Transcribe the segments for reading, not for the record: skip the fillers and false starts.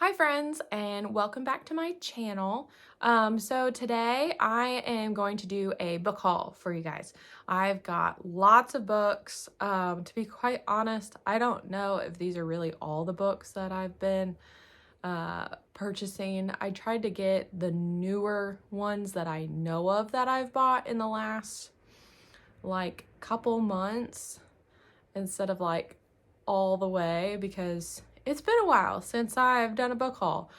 Hi friends, and welcome back to my channel. So today I am going to do a book haul for you guys. I've got lots of books. To be quite honest, I don't know if these are really all the books that I've been purchasing. I tried to get the newer ones that I know of that I've bought in the last couple months instead of all the way, because it's been a while since I've done a book haul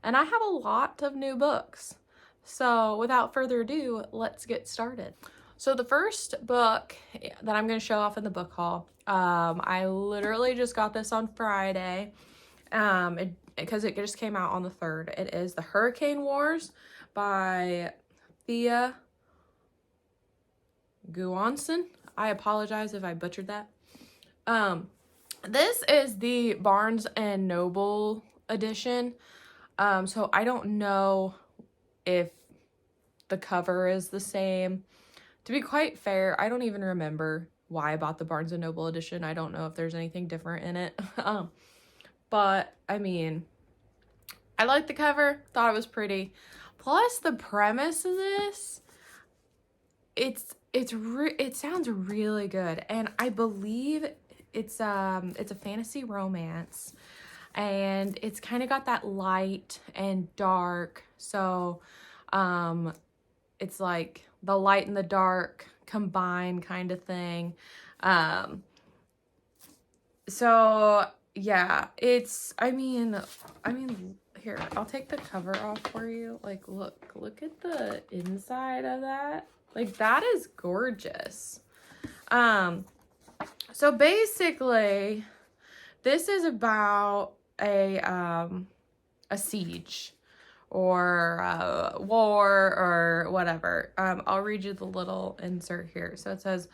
and I have a lot of new books. So without further ado, let's get started. So the first book that I'm going to show off in the book haul, I literally just got this on Friday because it just came out on the 3rd. It is The Hurricane Wars by Thea Guanson. I apologize if I butchered that. This is the Barnes and Noble edition. So I don't know if the cover is the same. To be quite fair, I don't even remember why I bought the Barnes and Noble edition. I don't know if there's anything different in it. But I mean, I like the cover, thought it was pretty. Plus the premise of this, it sounds really good, and I believe it's a fantasy romance, and it's kind of got that light and dark. So it's like the light and the dark combined kind of thing. So yeah, I mean here, I'll take the cover off for you. Like, look at the inside of that. Like, that is gorgeous. So basically, this is about a siege or a war or whatever. I'll read you the little insert here. So it says,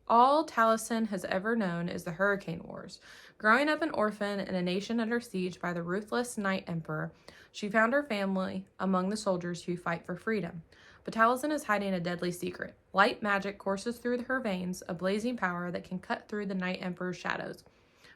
all Taliesin has ever known is the Hurricane Wars. Growing up an orphan in a nation under siege by the ruthless Night Emperor, she found her family among the soldiers who fight for freedom. But Taliesin is hiding a deadly secret. Light magic courses through her veins, a blazing power that can cut through the Night Emperor's shadows,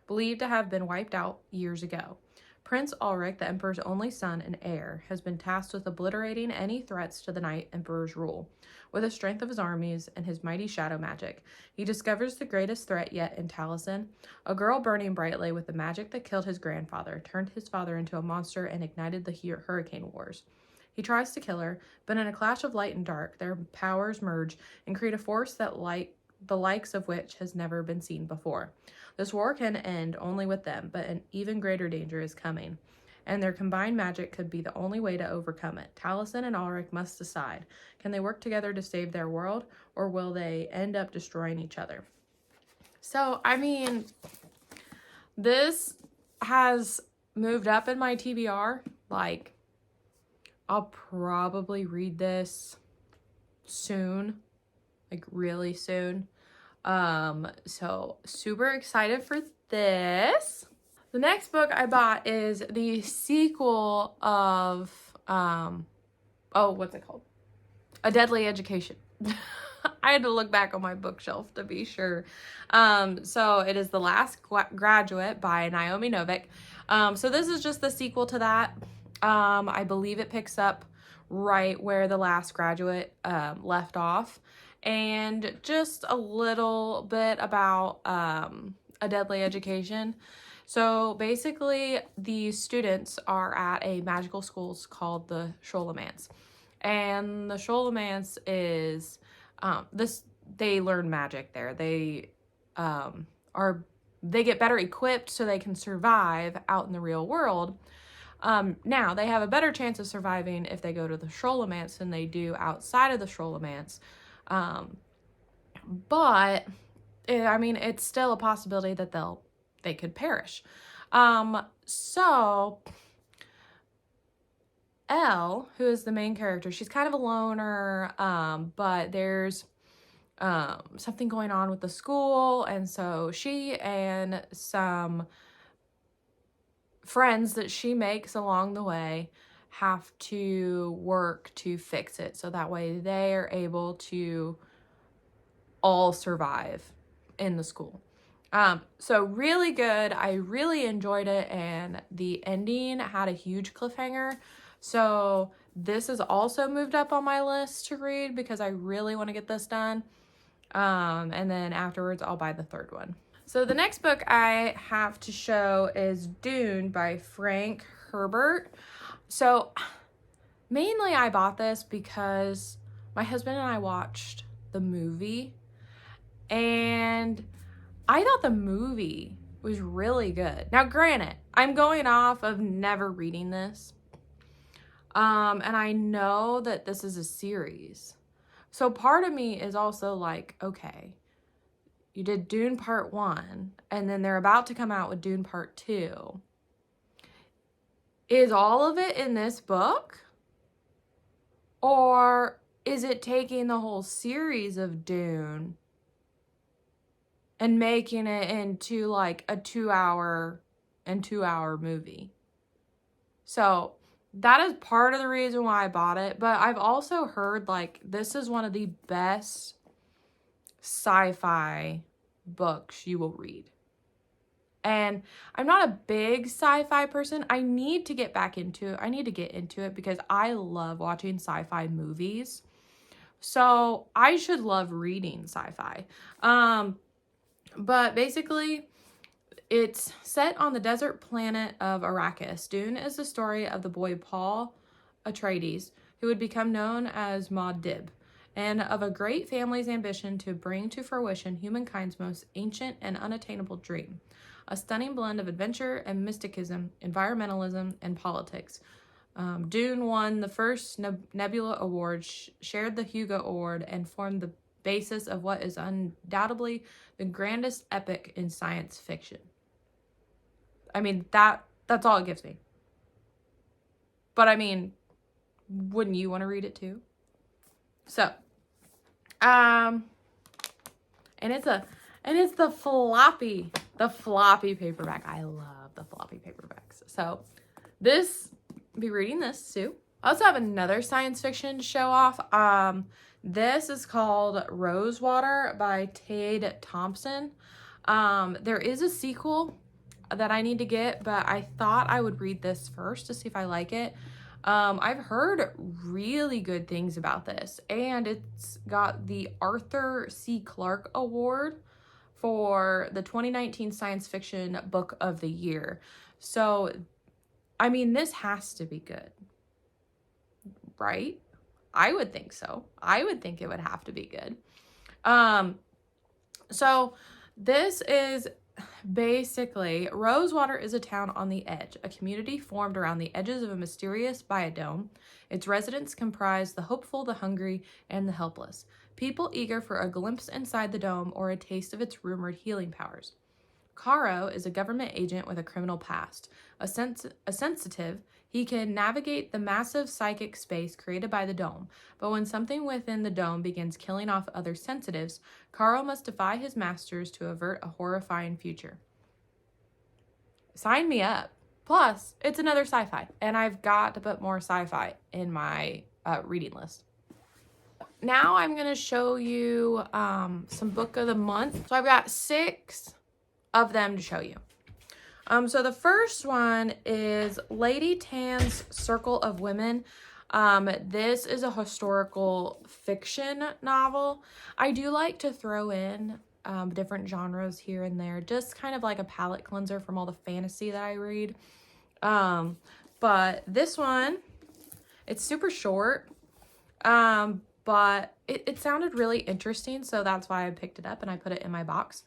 believed to have been wiped out years ago. Prince Ulrich, the Emperor's only son and heir, has been tasked with obliterating any threats to the Night Emperor's rule. With the strength of his armies and his mighty shadow magic, he discovers the greatest threat yet in Taliesin. A girl burning brightly with the magic that killed his grandfather, turned his father into a monster, and ignited the Hurricane Wars. He tries to kill her, but in a clash of light and dark, their powers merge and create a force that the likes of which has never been seen before. This war can end only with them, but an even greater danger is coming, and their combined magic could be the only way to overcome it. Taliesin and Ulrich must decide. Can they work together to save their world, or will they end up destroying each other? So, I mean, this has moved up in my TBR. Like, I'll probably read this soon, like really soon. So super excited for this. The next book I bought is the sequel of, what's it called? A Deadly Education. I had to look back on my bookshelf to be sure. So it is The Last Graduate by Naomi Novik. So this is just the sequel to that. I believe it picks up right where The Last Graduate left off. And just a little bit about A Deadly Education. So basically, the students are at a magical school called the Scholomance. And the Scholomance is they learn magic there. They get better equipped so they can survive out in the real world. Now, they have a better chance of surviving if they go to the Scholomance than they do outside of the Scholomance. But it's still a possibility that they could perish. So Elle, who is the main character, she's kind of a loner, but there's something going on with the school, and so she and some friends that she makes along the way have to work to fix it, so that way they are able to all survive in the school. So really good. I really enjoyed it, and the ending had a huge cliffhanger. So this is also moved up on my list to read because I really want to get this done. And then afterwards I'll buy the third one. So the next book I have to show is Dune by Frank Herbert. So mainly I bought this because my husband and I watched the movie, and I thought the movie was really good. Now, granted, I'm going off of never reading this. And I know that this is a series. So part of me is also like, okay, you did Dune Part 1, and then they're about to come out with Dune Part 2. Is all of it in this book? Or is it taking the whole series of Dune and making it into like a 2-hour movie? So that is part of the reason why I bought it. But I've also heard like this is one of the best sci-fi books you will read. And I'm not a big sci-fi person. I need to get back into it. I need to get into it because I love watching sci-fi movies. So I should love reading sci-fi. But basically, it's set on the desert planet of Arrakis. Dune is the story of the boy Paul Atreides, who would become known as Muad'Dib, and of a great family's ambition to bring to fruition humankind's most ancient and unattainable dream. A stunning blend of adventure and mysticism, environmentalism, and politics. Dune won the first Nebula Award, shared the Hugo Award, and formed the basis of what is undoubtedly the grandest epic in science fiction. I mean, that's all it gives me. But I mean, wouldn't you want to read it too? So, and it's the floppy paperback. I love the floppy paperbacks. So be reading this too. I also have another science fiction to show off. This is called Rosewater by Tade Thompson. There is a sequel that I need to get, but I thought I would read this first to see if I like it. I've heard really good things about this, and it's got the Arthur C. Clarke Award for the 2019 Science Fiction Book of the Year. So, I mean, this has to be good, right? I would think so. I would think it would have to be good. So this is basically, Rosewater is a town on the edge, a community formed around the edges of a mysterious biodome. Its residents comprise the hopeful, the hungry, and the helpless. People eager for a glimpse inside the dome or a taste of its rumored healing powers. Caro is a government agent with a criminal past. A sensitive, he can navigate the massive psychic space created by the dome, but when something within the dome begins killing off other sensitives, Caro must defy his masters to avert a horrifying future. Sign me up. Plus, it's another sci-fi, and I've got to put more sci-fi in my reading list. Now I'm going to show you some book of the month. So I've got 6 of them to show you. So the first one is Lady Tan's Circle of Women. This is a historical fiction novel. I do like to throw in different genres here and there, just kind of like a palate cleanser from all the fantasy that I read. But this one, it's super short, but it sounded really interesting, so that's why I picked it up and I put it in my box.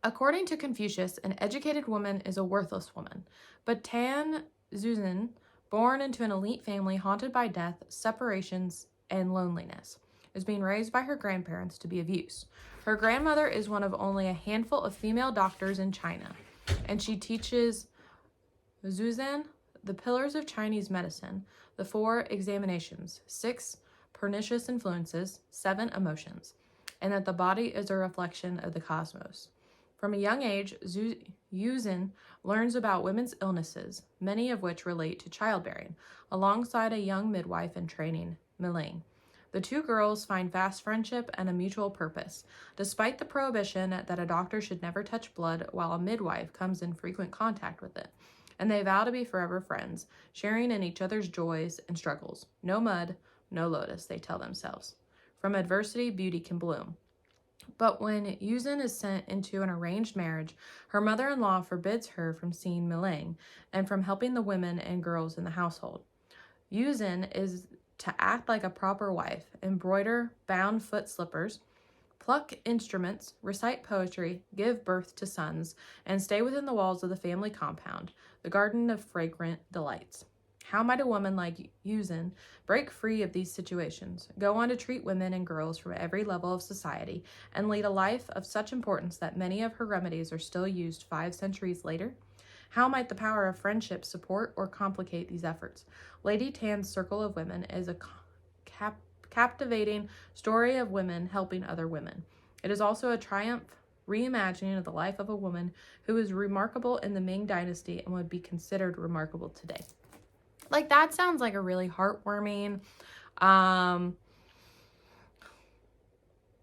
According to Confucius, an educated woman is a worthless woman, but Tan Zuzan, born into an elite family haunted by death, separations, and loneliness, is being raised by her grandparents to be of use. Her grandmother is one of only a handful of female doctors in China, and she teaches Zuzan the pillars of Chinese medicine, the 4 examinations, 6 pernicious influences, 7 emotions, and that the body is a reflection of the cosmos. From a young age, Zuzan learns about women's illnesses, many of which relate to childbearing, alongside a young midwife in training, Miling. The two girls find fast friendship and a mutual purpose, despite the prohibition that a doctor should never touch blood while a midwife comes in frequent contact with it. And they vow to be forever friends, sharing in each other's joys and struggles. No mud, no lotus, they tell themselves. From adversity, beauty can bloom. But when Yuzin is sent into an arranged marriage, her mother-in-law forbids her from seeing Milang and from helping the women and girls in the household. Yuzin is to act like a proper wife, embroider bound foot slippers, pluck instruments, recite poetry, give birth to sons, and stay within the walls of the family compound, the garden of fragrant delights. How might a woman like Yuzin break free of these situations, go on to treat women and girls from every level of society, and lead a life of such importance that many of her remedies are still used 5 centuries later? How might the power of friendship support or complicate these efforts? Lady Tan's Circle of Women is a captivating story of women helping other women. It is also a triumph reimagining of the life of a woman who was remarkable in the Ming Dynasty and would be considered remarkable today. Like, that sounds like a really heartwarming,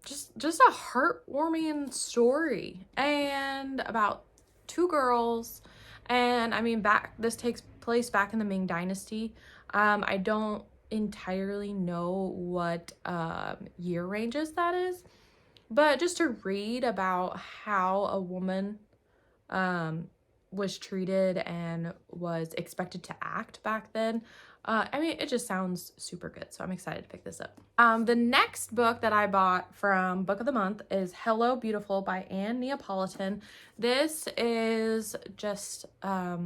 just a heartwarming story, and about 2 girls. And I mean, this takes place back in the Ming Dynasty. I don't entirely know what year ranges that is, but just to read about how a woman was treated and was expected to act back then. I mean, it just sounds super good, so I'm excited to pick this up. The next book that I bought from Book of the Month is Hello Beautiful by Anne Neapolitan. This is just, I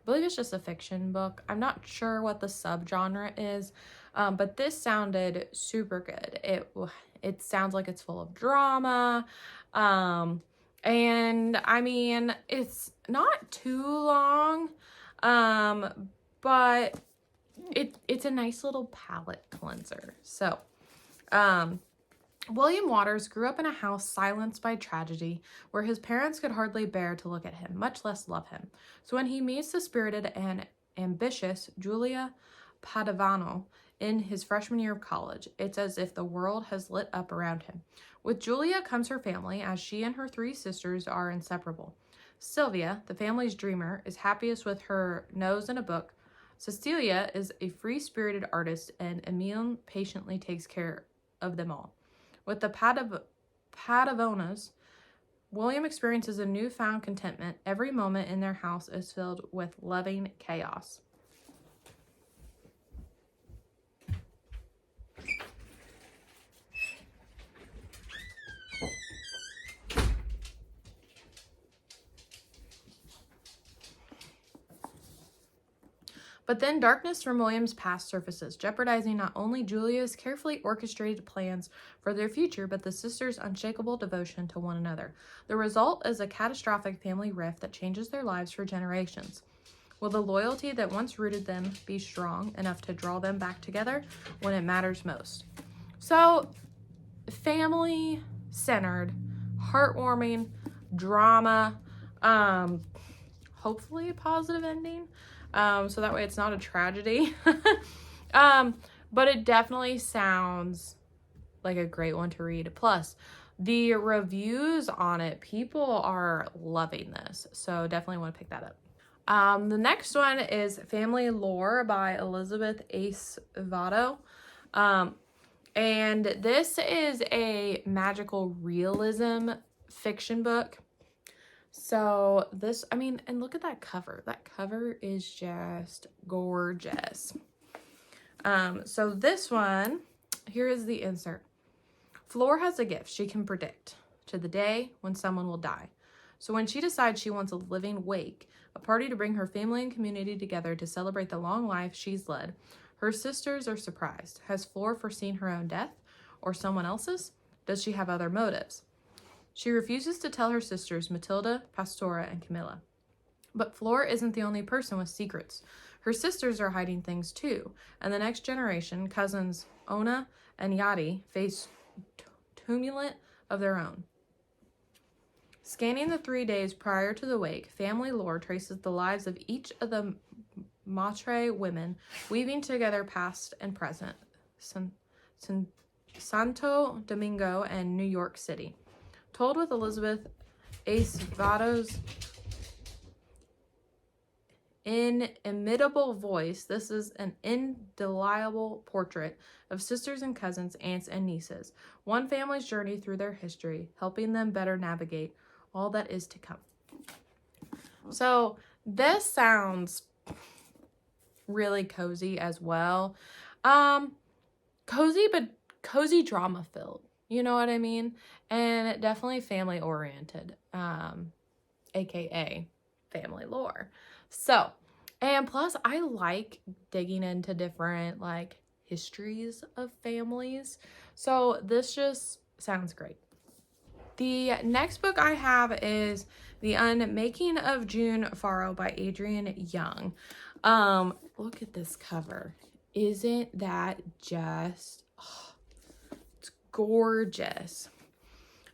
believe it's just a fiction book. I'm not sure what the subgenre is, but this sounded super good. It sounds like it's full of drama, and I mean, it's not too long, but it's a nice little palate cleanser. So, William Waters grew up in a house silenced by tragedy, where his parents could hardly bear to look at him, much less love him. So when he meets the spirited and ambitious Julia Padavano in his freshman year of college, it's as if the world has lit up around him. With Julia comes her family, as she and her 3 sisters are inseparable. Sylvia, the family's dreamer, is happiest with her nose in a book. Cecilia is a free-spirited artist, and Emile patiently takes care of them all. With the Padavonas, William experiences a newfound contentment. Every moment in their house is filled with loving chaos. But then darkness from William's past surfaces, jeopardizing not only Julia's carefully orchestrated plans for their future, but the sisters' unshakable devotion to one another. The result is a catastrophic family rift that changes their lives for generations. Will the loyalty that once rooted them be strong enough to draw them back together when it matters most? So, family-centered, heartwarming, drama, hopefully a positive ending. So that way it's not a tragedy. But it definitely sounds like a great one to read. Plus, the reviews on it, people are loving this. So definitely want to pick that up. The next one is Family Lore by Elizabeth Ace Votto. And this is a magical realism fiction book. So this, I mean, and look at that cover. That cover is just gorgeous. So this one, here is the insert. Flor has a gift she can predict to the day when someone will die. So when she decides she wants a living wake, a party to bring her family and community together to celebrate the long life she's led, her sisters are surprised. Has Flor foreseen her own death or someone else's? Does she have other motives? She refuses to tell her sisters, Matilda, Pastora, and Camilla. But Flor isn't the only person with secrets. Her sisters are hiding things too, and the next generation, cousins Ona and Yadi, face tumult of their own. Scanning the 3 days prior to the wake, Family Lore traces the lives of each of the Matre women, weaving together past and present, Santo Domingo, and New York City. Told with Elizabeth Acevedo's inimitable voice, this is an indelible portrait of sisters and cousins, aunts and nieces, one family's journey through their history, helping them better navigate all that is to come. So this sounds really cozy as well. Cozy, but cozy drama filled. You know what I mean? And definitely family oriented, aka family lore. So, and plus I like digging into different like histories of families. So this just sounds great. The next book I have is The Unmaking of June Farrow by Adrienne Young. Look at this cover. Isn't that just, oh, it's gorgeous.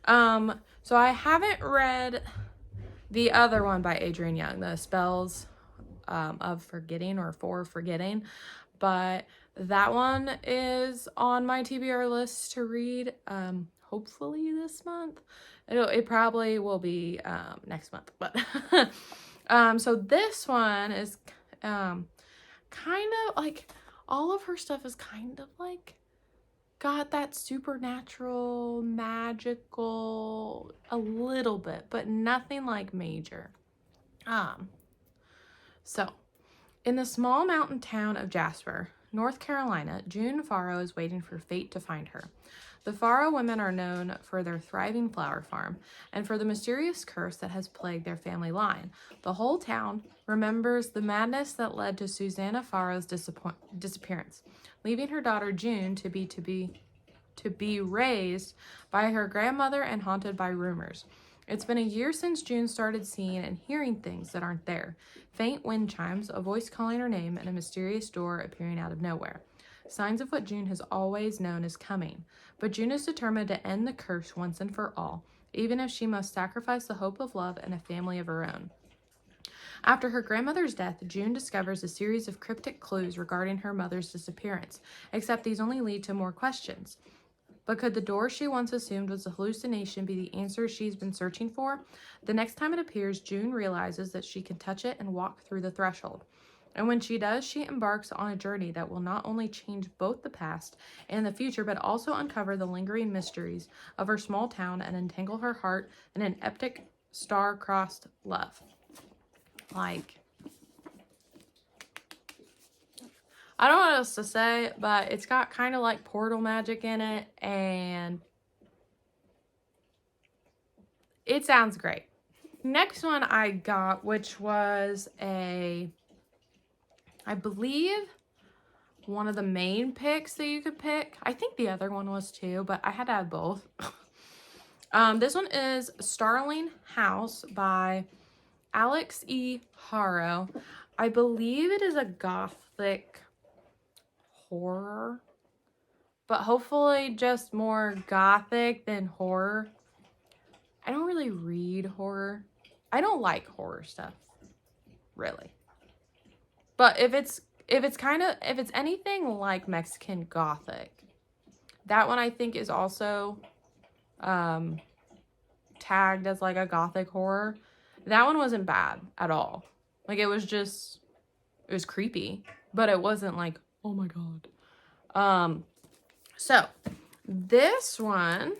So I haven't read the other one by Adrienne Young, The Spells of Forgetting or For Forgetting, but that one is on my TBR list to read, hopefully this month. It probably will be next month, but so this one is kind of like, all of her stuff is kind of like got that supernatural, magical, a little bit, but nothing like major. So in the small mountain town of Jasper, North Carolina, June Farrow is waiting for fate to find her. The Farrow women are known for their thriving flower farm and for the mysterious curse that has plagued their family line. The whole town remembers the madness that led to Susanna Farrow's disappearance, leaving her daughter June to be raised by her grandmother and haunted by rumors. It's been a year since June started seeing and hearing things that aren't there. Faint wind chimes, a voice calling her name, and a mysterious door appearing out of nowhere. Signs of what June has always known is coming. But June is determined to end the curse once and for all, even if she must sacrifice the hope of love and a family of her own. After her grandmother's death, June discovers a series of cryptic clues regarding her mother's disappearance, except these only lead to more questions. But could the door she once assumed was a hallucination be the answer she's been searching for? The next time it appears, June realizes that she can touch it and walk through the threshold. And when she does, she embarks on a journey that will not only change both the past and the future, but also uncover the lingering mysteries of her small town and entangle her heart in an epic star-crossed love. Like, I don't know what else to say, but it's got kind of like portal magic in it, and it sounds great. Next one I got, which was I believe one of the main picks that you could pick. I think the other one was too, but I had to have both. This one is Starling House by Alex E. Haro. I believe it is a gothic horror, but hopefully just more gothic than horror. I don't really read horror. I don't like horror stuff, really. But if it's anything like Mexican Gothic, that one I think is also tagged as like a Gothic horror. That one wasn't bad at all. Like it was creepy, but it wasn't like, oh my God. So this one,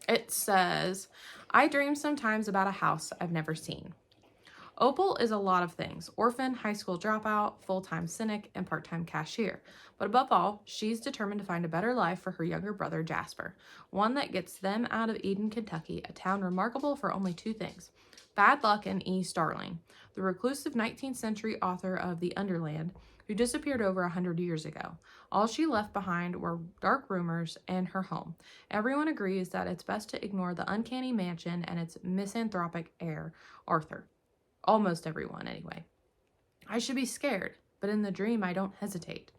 it says, I dream sometimes about a house I've never seen. Opal is a lot of things: orphan, high school dropout, full-time cynic, and part-time cashier. But above all, she's determined to find a better life for her younger brother, Jasper. One that gets them out of Eden, Kentucky, a town remarkable for only two things: bad luck and E. Starling, the reclusive 19th century author of The Underland, who disappeared over 100 years ago. All she left behind were dark rumors and her home. Everyone agrees that it's best to ignore the uncanny mansion and its misanthropic heir, Arthur. Almost everyone, anyway. I should be scared, but in the dream I don't hesitate.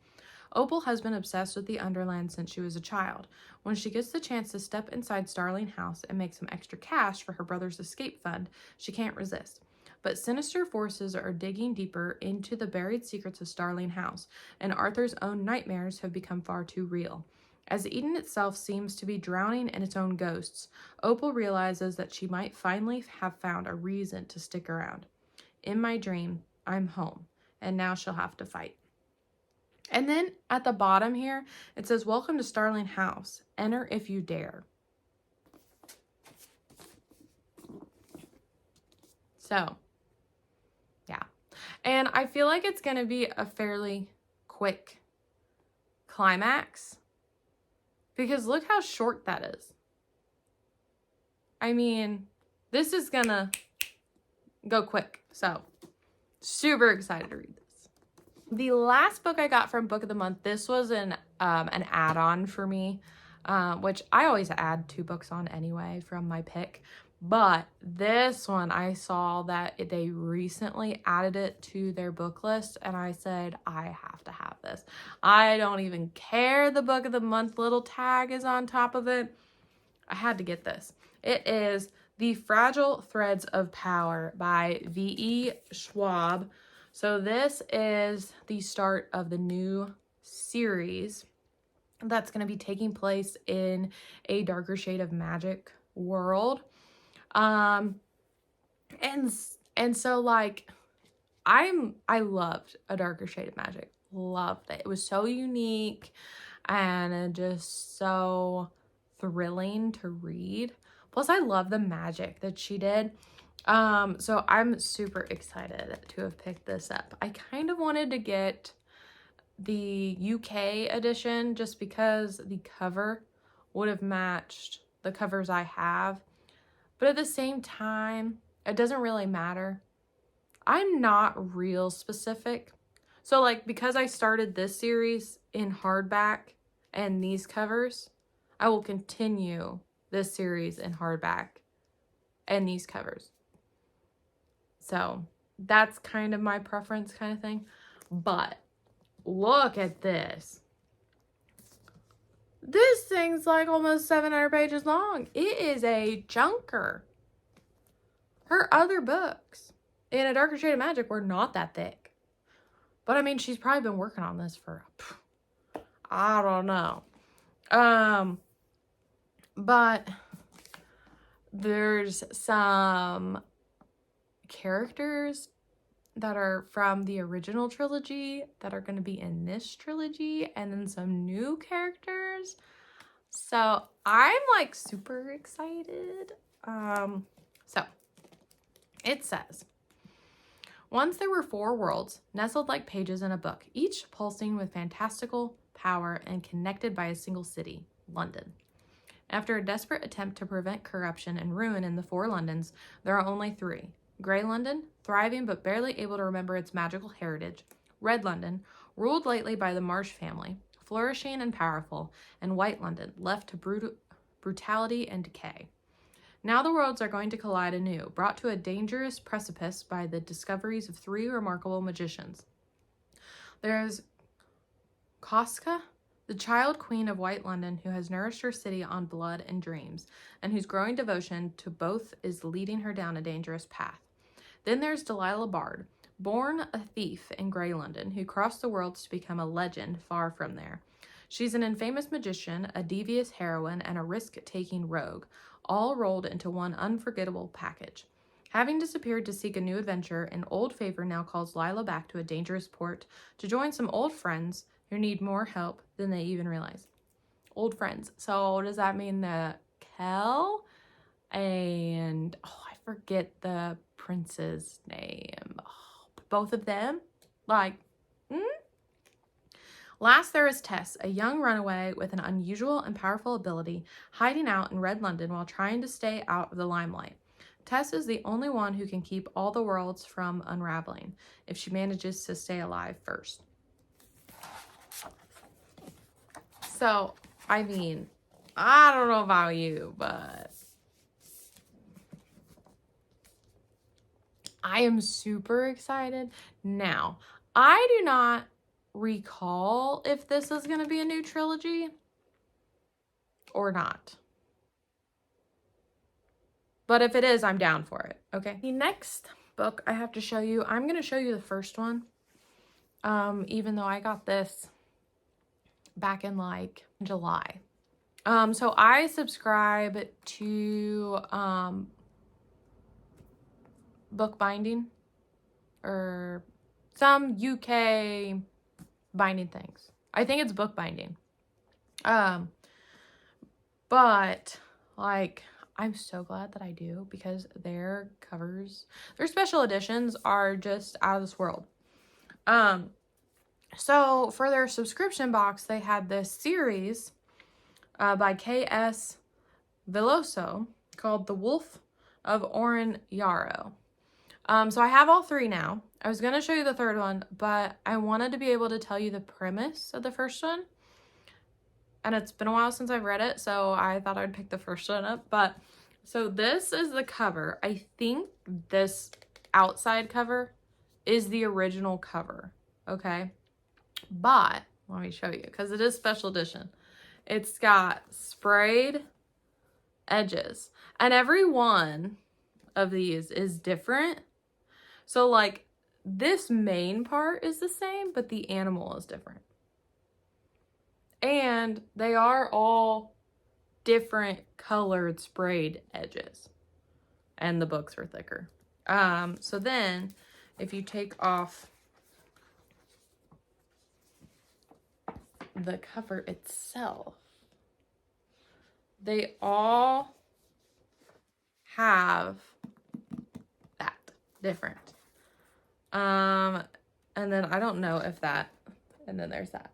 Opal has been obsessed with the Underland since she was a child. When she gets the chance to step inside Starling House and make some extra cash for her brother's escape fund, she can't resist. But sinister forces are digging deeper into the buried secrets of Starling House, and Arthur's own nightmares have become far too real. As Eden itself seems to be drowning in its own ghosts, Opal realizes that she might finally have found a reason to stick around. In my dream, I'm home, and now she'll have to fight. And then at the bottom here, it says, welcome to Starling House. Enter if you dare. So, yeah. And I feel like it's going to be a fairly quick climax. Because look how short that is. I mean, this is going to go quick. So, super excited to read this. The last book I got from Book of the Month, this was an add-on for me, which I always add 2 books on anyway from my pick. But this one, I saw that they recently added it to their book list, and I said, I have to have this. I don't even care the Book of the Month little tag is on top of it. I had to get this. It is The Fragile Threads of Power by V.E. Schwab. So this is the start of the new series that's going to be taking place in a darker shade of magic world. And so like I loved A Darker Shade of Magic. Loved it. It was so unique and just so thrilling to read. Plus I love the magic that she did. So I'm super excited to have picked this up. I kind of wanted to get the UK edition just because the cover would have matched the covers I have. But at the same time, it doesn't really matter. I'm not real specific. So like, because I started this series in hardback and these covers, I will continue this series in hardback and these covers. So that's kind of my preference kind of thing. But look at this. This thing's like almost 700 pages long. It is a chunker. Her other books in A Darker Shade of Magic were not that thick. But I mean, she's probably been working on this for, I don't know. But there's some characters that are from the original trilogy that are going to be in this trilogy, and then some new characters. So I'm like super excited. So it says, once there were 4 worlds, nestled like pages in a book, each pulsing with fantastical power and connected by a single city, London. After a desperate attempt to prevent corruption and ruin in the 4 Londons, there are only 3. Grey London, thriving but barely able to remember its magical heritage. Red London, ruled lately by the Marsh family, flourishing and powerful. And White London, left to brutality and decay. Now the worlds are going to collide anew, brought to a dangerous precipice by the discoveries of 3 remarkable magicians. There's Koska, the child queen of White London, who has nourished her city on blood and dreams, and whose growing devotion to both is leading her down a dangerous path. Then there's Delilah Bard, born a thief in Grey London, who crossed the worlds to become a legend far from there. She's an infamous magician, a devious heroine, and a risk-taking rogue, all rolled into one unforgettable package. Having disappeared to seek a new adventure, an old favor now calls Lila back to a dangerous port to join some old friends who need more help than they even realize. Old friends. So does that mean that Kel and, I forget the prince's name. Both of them? Last, there is Tess, a young runaway with an unusual and powerful ability, hiding out in Red London while trying to stay out of the limelight. Tess is the only one who can keep all the worlds from unraveling, if she manages to stay alive first. So, I mean, I don't know about you, but I am super excited. Now, I do not recall if this is going to be a new trilogy or not. But if it is, I'm down for it, okay? The next book I have to show you, I'm going to show you the first one, even though I got this back in like July. So I subscribe to bookbinding or some UK binding things. I think it's bookbinding. But like I'm so glad that I do, because their covers, their special editions are just out of this world. So for their subscription box, they had this series by K.S. Veloso called The Wolf of Oran Yarrow. So I have all three now. I was going to show you the third one, but I wanted to be able to tell you the premise of the first one. And it's been a while since I've read it, so I thought I'd pick the first one up. But so this is the cover. I think this outside cover is the original cover, okay? But let me show you, because it is special edition. It's got sprayed edges, and every one of these is different. So like this main part is the same, but the animal is different. And they are all different colored sprayed edges. And the books are thicker. So then if you take off the cover itself, they all have that different. And then I don't know if that, and then there's that.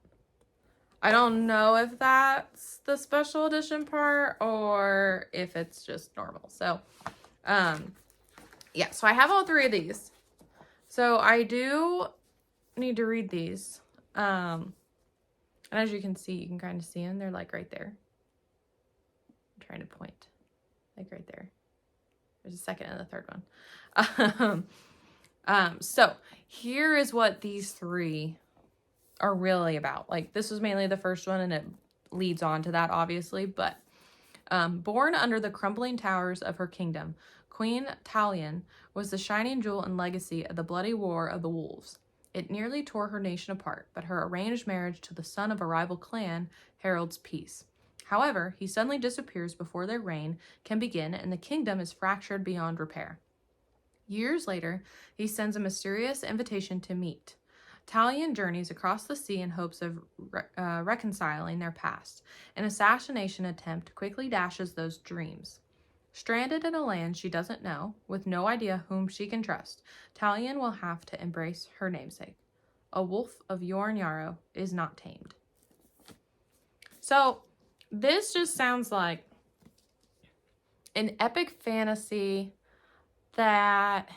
I don't know if that's the special edition part or if it's just normal. So, yeah, so I have all three of these. So I do need to read these. And as you can see, you can kind of see them. They're like right there. I'm trying to point. Like right there. There's a second and a third one. So here is what these three are really about. Like this was mainly the first one, and it leads on to that obviously, but born under the crumbling towers of her kingdom, Queen Talion was the shining jewel and legacy of the bloody war of the wolves. It nearly tore her nation apart, but her arranged marriage to the son of a rival clan heralds peace. However, he suddenly disappears before their reign can begin, and the kingdom is fractured beyond repair. Years later, he sends a mysterious invitation to meet. Talion journeys across the sea in hopes of reconciling their past. An assassination attempt quickly dashes those dreams. Stranded in a land she doesn't know, with no idea whom she can trust, Talion will have to embrace her namesake. A wolf of Oran Yarrow is not tamed. So, this just sounds like an epic fantasy that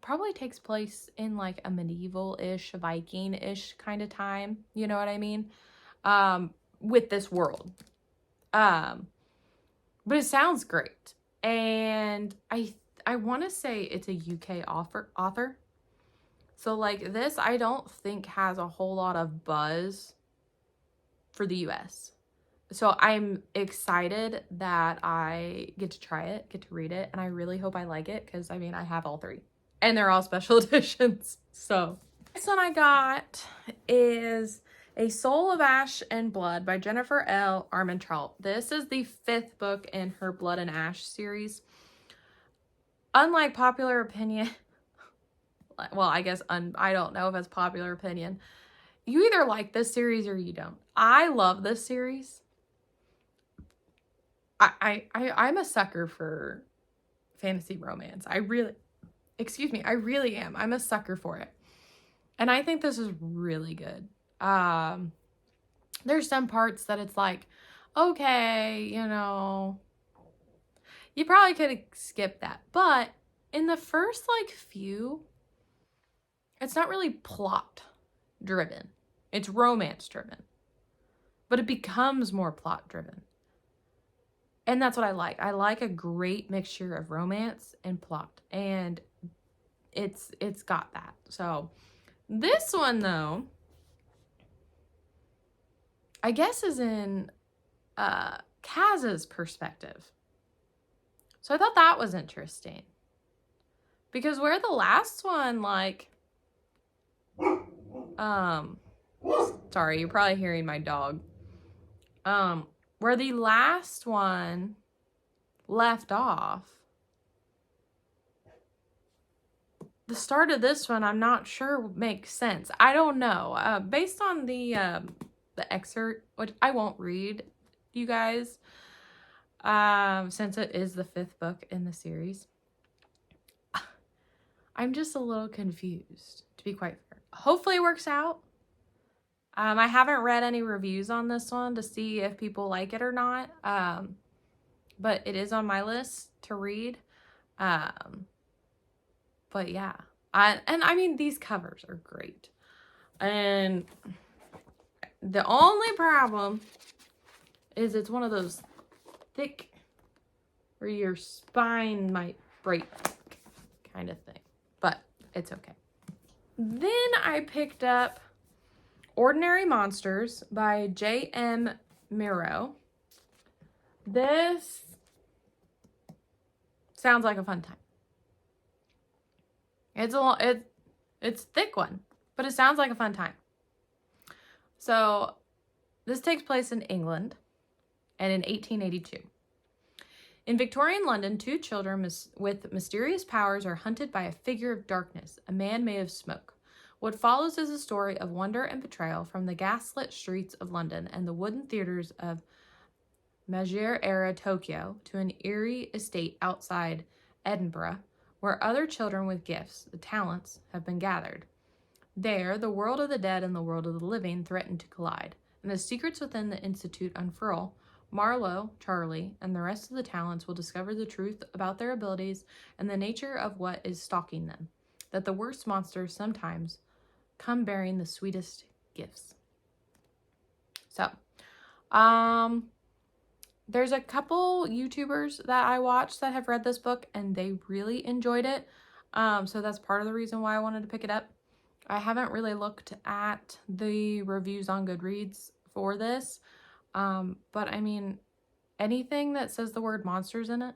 probably takes place in like a medieval-ish, Viking-ish kind of time. You know what I mean? With this world. But it sounds great. And I want to say it's a UK author. So like this, I don't think has a whole lot of buzz for the US. So I'm excited that I get to try it, get to read it, and I really hope I like it, because I mean, I have all three. And they're all special editions. So this one I got is A Soul of Ash and Blood by Jennifer L. Armentrout. This is the 5th book in her Blood and Ash series. Unlike popular opinion, well, I guess I don't know if it's popular opinion. You either like this series or you don't. I love this series. I'm a sucker for fantasy romance. I really am. I'm a sucker for it. And I think this is really good. There's some parts that it's like, okay, you know, you probably could have skipped that. But in the first like few, it's not really plot driven. It's romance driven. But it becomes more plot driven. And that's what I like. I like a great mixture of romance and plot. And it's got that. So this one though, I guess is in Kaz's perspective. So I thought that was interesting. Because where the last one, like, Sorry, you're probably hearing my dog. Where the last one left off, the start of this one, I'm not sure makes sense. I don't know. Based on the excerpt, which I won't read, you guys, since it is the 5th book in the series. I'm just a little confused, to be quite fair. Hopefully it works out. I haven't read any reviews on this one to see if people like it or not. But it is on my list to read. But yeah. I mean, these covers are great. And the only problem is it's one of those thick where your spine might break kind of thing. But it's okay. Then I picked up Ordinary Monsters by J.M. Miro. This sounds like a fun time. It's a thick one, but it sounds like a fun time. So this takes place in England and in 1882. In Victorian London, 2 children with mysterious powers are hunted by a figure of darkness, a man made of smoke. What follows is a story of wonder and betrayal from the gaslit streets of London and the wooden theaters of Meiji-era Tokyo to an eerie estate outside Edinburgh, where other children with gifts, the talents, have been gathered. There, the world of the dead and the world of the living threaten to collide, and as secrets within the Institute unfurl, Marlowe, Charlie, and the rest of the talents will discover the truth about their abilities and the nature of what is stalking them, that the worst monsters sometimes come bearing the sweetest gifts. So, there's a couple YouTubers that I watched that have read this book and they really enjoyed it. So that's part of the reason why I wanted to pick it up. I haven't really looked at the reviews on Goodreads for this. But I mean, anything that says the word monsters in it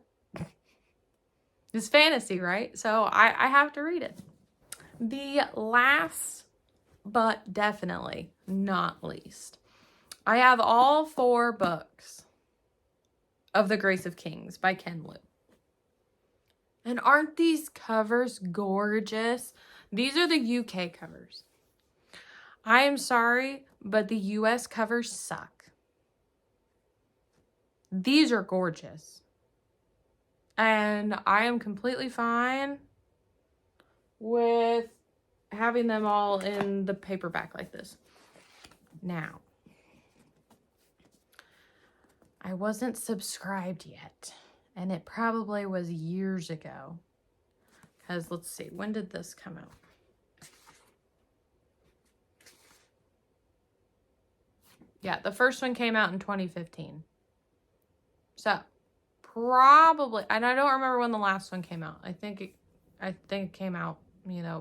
is fantasy, right? So I have to read it. The last, but definitely not least, I have all 4 books of The Grace of Kings by Ken Liu. And aren't these covers gorgeous? These are the UK covers. I am sorry, but the US covers suck. These are gorgeous. And I am completely fine with having them all in the paperback like this. Now, I wasn't subscribed yet, and it probably was years ago. Because let's see, when did this come out? Yeah, the first one came out in 2015. So, probably, and I don't remember when the last one came out. I think it came out,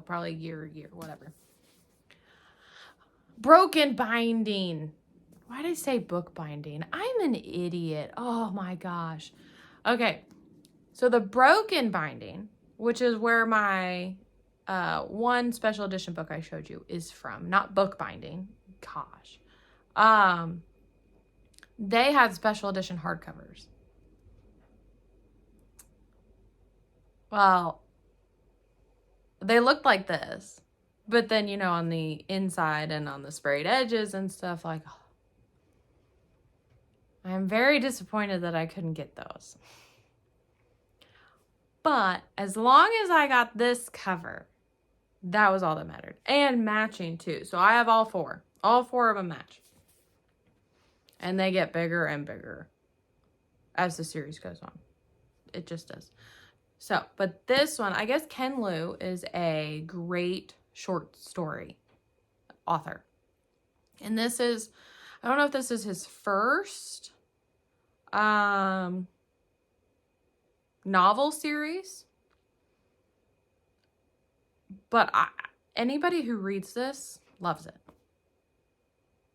probably a year, whatever. Broken Binding. Why did I say book binding? I'm an idiot. Oh my gosh. Okay. So the Broken Binding, which is where my one special edition book I showed you is from, not book binding. Gosh. They had special edition hardcovers. Well, they looked like this, but then, on the inside and on the sprayed edges and stuff, like, oh, I'm very disappointed that I couldn't get those. But as long as I got this cover, that was all that mattered. And matching too. So I have all 4. All 4 of them match. And they get bigger and bigger as the series goes on. It just does. So, but this one, I guess Ken Liu is a great short story author. And this is, I don't know if this is his first novel series, but anybody who reads this loves it.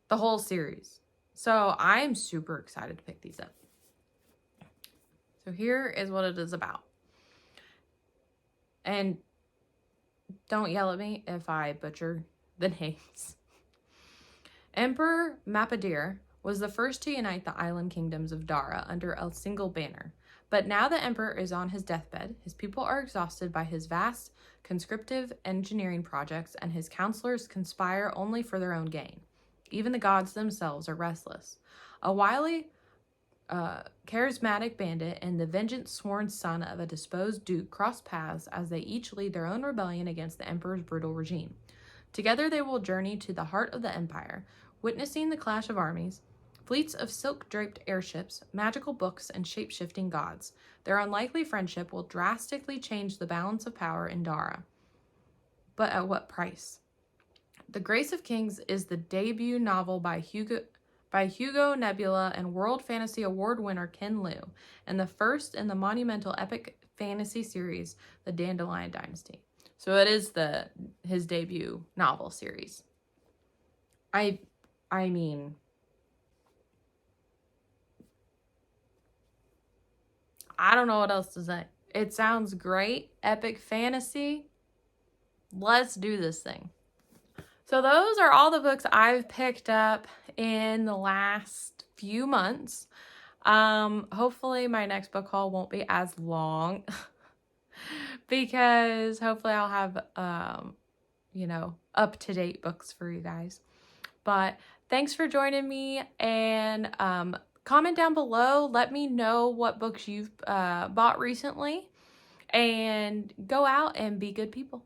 The whole series. So I am super excited to pick these up. So here is what it is about. And don't yell at me if I butcher the names. Emperor Mapadir was the first to unite the island kingdoms of Dara under a single banner. But now the emperor is on his deathbed, his people are exhausted by his vast conscriptive engineering projects, and his counselors conspire only for their own gain. Even the gods themselves are restless. A wily, charismatic bandit and the vengeance-sworn son of a deposed duke cross paths as they each lead their own rebellion against the emperor's brutal regime. Together they will journey to the heart of the empire, witnessing the clash of armies, fleets of silk-draped airships, magical books, and shape-shifting gods. Their unlikely friendship will drastically change the balance of power in Dara. But at what price? The Grace of Kings is the debut novel by Hugo Nebula and World Fantasy Award winner Ken Liu, and the first in the monumental epic fantasy series, The Dandelion Dynasty. So it is his debut novel series. I mean, I don't know what else to say. It sounds great. Epic fantasy. Let's do this thing. So those are all the books I've picked up in the last few months. Hopefully my next book haul won't be as long because hopefully I'll have, up-to-date books for you guys. But thanks for joining me, and comment down below. Let me know what books you've bought recently, and go out and be good people.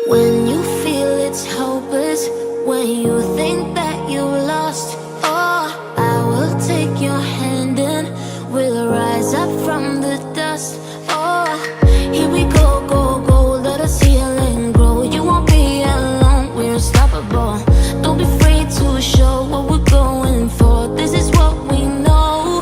When you feel it's hopeless, when you think that you lost, oh, I will take your hand and we'll rise up from the dust. Oh,